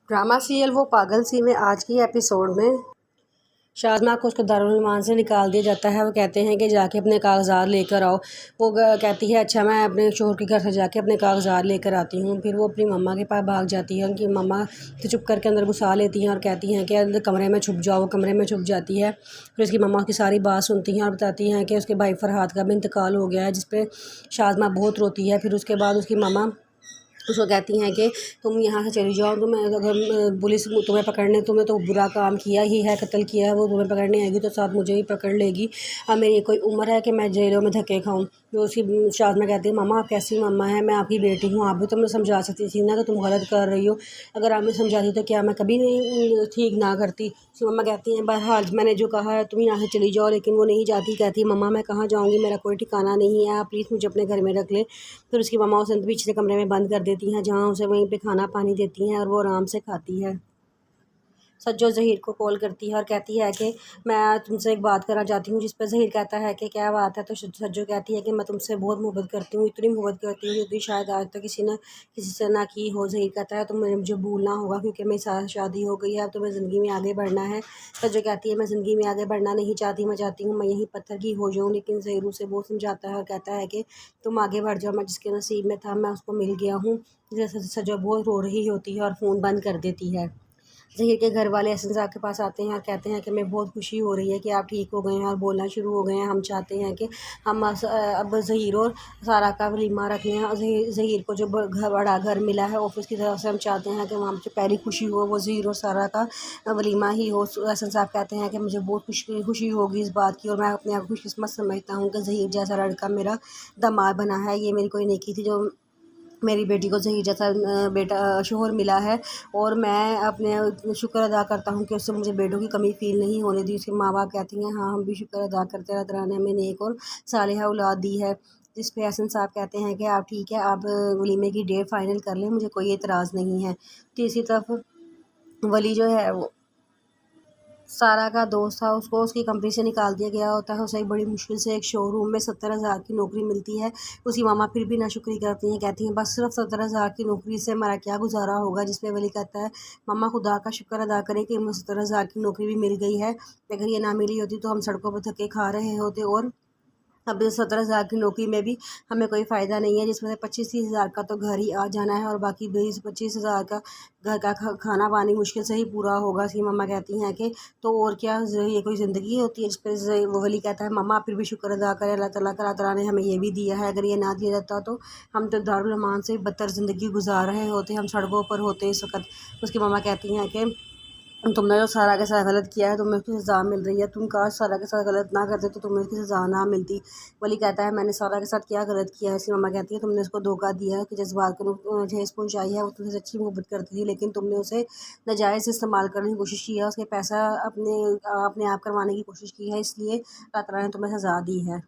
Drama serial वो पागल सी में आज की एपिसोड में शाज़मा को उसको दारुल से निकाल दिया जाता है। वो कहते हैं कि जाके अपने कागज़ात लेकर आओ। वो कहती है अच्छा मैं अपने शोहर के घर से जाके अपने कागज़ात लेकर आती हूँ। फिर वो अपनी मम्मा के पास भाग जाती है। उनकी मम्मा तो चुप करके अंदर घुसा लेती हैं और कहती हैं कि अंदर कमरे में छुप जाओ। कमरे में छुप जाती है। फिर उसकी मम्मा उसकी सारी बात सुनती हैं और बताती हैं कि उसके भाई फरहाद का भी इंतकाल हो गया है, जिस पर शाज़मा बहुत रोती है। फिर उसके बाद उसकी मम्मा उसको कहती हैं कि तुम यहाँ से चली जाओ, तुम्हें अगर पुलिस तुम्हें पकड़ने, तुमने तो बुरा काम किया ही है, कत्ल किया है, वो तुम्हें पकड़ने आएगी तो साथ मुझे भी पकड़ लेगी। अब मेरी कोई उम्र है कि मैं जेलों में धक्के खाऊं। तो उसकी शाज़मा कहती है मामा आप कैसी मामा है, मैं आपकी बेटी हूँ, आप भी तो मुझे समझा सकती थी ना कि तुम गलत कर रही हो। अगर आप मुझे समझाती तो क्या मैं कभी नहीं ठीक ना करती। उसकी मम्मा कहती हैं बहरहाल मैंने जो कहा है तुम यहाँ से चली जाओ, लेकिन वो नहीं जाती। कहती है मम्मा मैं कहाँ जाऊँगी, मेरा कोई ठिकाना नहीं है, आप प्लीज़ मुझे अपने घर में रख लें। फिर उसकी मम्मा उसे पीछे से कमरे में बंद कर देती हैं, जहाँ उसे वहीं पे खाना पानी देती हैं और वो आराम से खाती है। सज्जो ज़हीर को कॉल करती है और कहती है कि मैं तुमसे एक बात करना चाहती हूँ, जिस पर ज़हीर कहता है कि क्या बात है। तो सज्जो कहती है कि मैं तुमसे बहुत मोहब्बत करती हूँ, इतनी मोहब्बत करती हूँ जितनी शायद आज तक किसी से ना की हो। ज़हीर कहता है तो मुझे भूलना होगा क्योंकि मेरी साथ शादी हो गई है, अब तो मैं ज़िंदगी में आगे बढ़ना है। सज्जो कहती है मैं ज़िंदगी में आगे बढ़ना नहीं चाहती, मैं चाहती हूँ मैं यहीं पत्थर की हो जाऊँ। लेकिन ज़हीर उसे बहुत समझाता है और कहता है कि तुम आगे बढ़ जाओ, मैं जिसके नसीब में था मैं उसको मिल गया हूँ। जैसे सज्जो बहुत रो रही होती है और फ़ोन बंद कर देती है। ज़हीर के घर वाले एहसन साहब के पास आते हैं और कहते हैं कि हमें बहुत खुशी हो रही है कि आप ठीक हो गए हैं और बोलना शुरू हो गए हैं। हम चाहते हैं कि हम अब ज़हीर और सारा का वलीमा रख लें। और ज़हीर को जो बड़ा घर मिला है ऑफिस की तरफ से, हम चाहते हैं कि वहाँ जो पहली खुशी हो वो ज़हीर और सारा का वलीमा ही हो। एहसन साहब कहते हैं कि मुझे बहुत खुशी होगी इस बात की और मैं अपने आप को खुशकिस्मत समझता हूँ कि ज़हीर जैसा लड़का मेरा दामाद बना है। ये मेरी कोई नेकी थी जो मेरी बेटी को ज़हीर जैसा बेटा शोहर मिला है, और मैं अपने शुक्र अदा करता हूँ कि उससे मुझे बेटों की कमी फ़ील नहीं होने दी। उसके माँ बाप कहती हैं हाँ हम भी शुक्र अदा करते हैं, अल्लाह ताला ने हमें नेक और सालिहा औलाद दी है। जिस पे एहसन साहब कहते हैं कि आप ठीक है, आप वलीमे की डेट फ़ाइनल कर लें, मुझे कोई एतराज़ नहीं है। तीसरी तरफ वली जो है वो सारा का दोस्त था, उसको उसकी कंपनी से निकाल दिया गया होता है। उसे एक बड़ी मुश्किल से एक शोरूम में 70,000 की नौकरी मिलती है। उसकी मामा फिर भी नाशुक्री करती हैं, कहती हैं बस सिर्फ 70,000 की नौकरी से हमारा क्या गुजारा होगा। जिस पे वली कहता है मम्मा खुदा का शुक्र अदा करें कि हमें 70,000 की नौकरी भी मिल गई है, अगर ये ना मिली होती तो हम सड़कों पर धक्के खा रहे होते। और अब 70,000 की नौकरी में भी हमें कोई फ़ायदा नहीं है, जिसमें से 25-30 हज़ार का तो घर ही आ जाना है और बाकी 20-25 हज़ार का घर का खाना पानी मुश्किल से ही पूरा होगा। उसकी मम्मा कहती हैं कि तो और क्या ये कोई ज़िंदगी होती है। जिस पर वो वली कहता है मम्मा फिर भी शुक्र अदा करें अल्लाह ताला ने हमें ये भी दिया है, अगर ये ना दिया जाता तो हम तो दारुल अमान से बदतर ज़िंदगी गुजार रहे होते, हम सड़कों पर होते इस वक्त। उसकी मम्मा कहती हैं कि तुमने जो सारा के साथ गलत किया है तुम्हें उसकी सज़ा मिल रही है, तुम काश सारा के साथ गलत ना करते तो तुम्हें उसकी सज़ा ना मिलती। वली कहता है मैंने सारा के साथ क्या गलत किया है। इसकी मम्मा कहती है तुमने उसको धोखा दिया है कि जज्बात को ठेस पहुँचाई है, वो तुमसे सच्ची मोहब्बत करती थी लेकिन तुमने उसे नाजायज़ इस्तेमाल करने की कोशिश की है, उसके पैसा अपने आप करवाने की कोशिश की है, इसलिए अल्लाह ताला ने तुम्हें सज़ा दी है।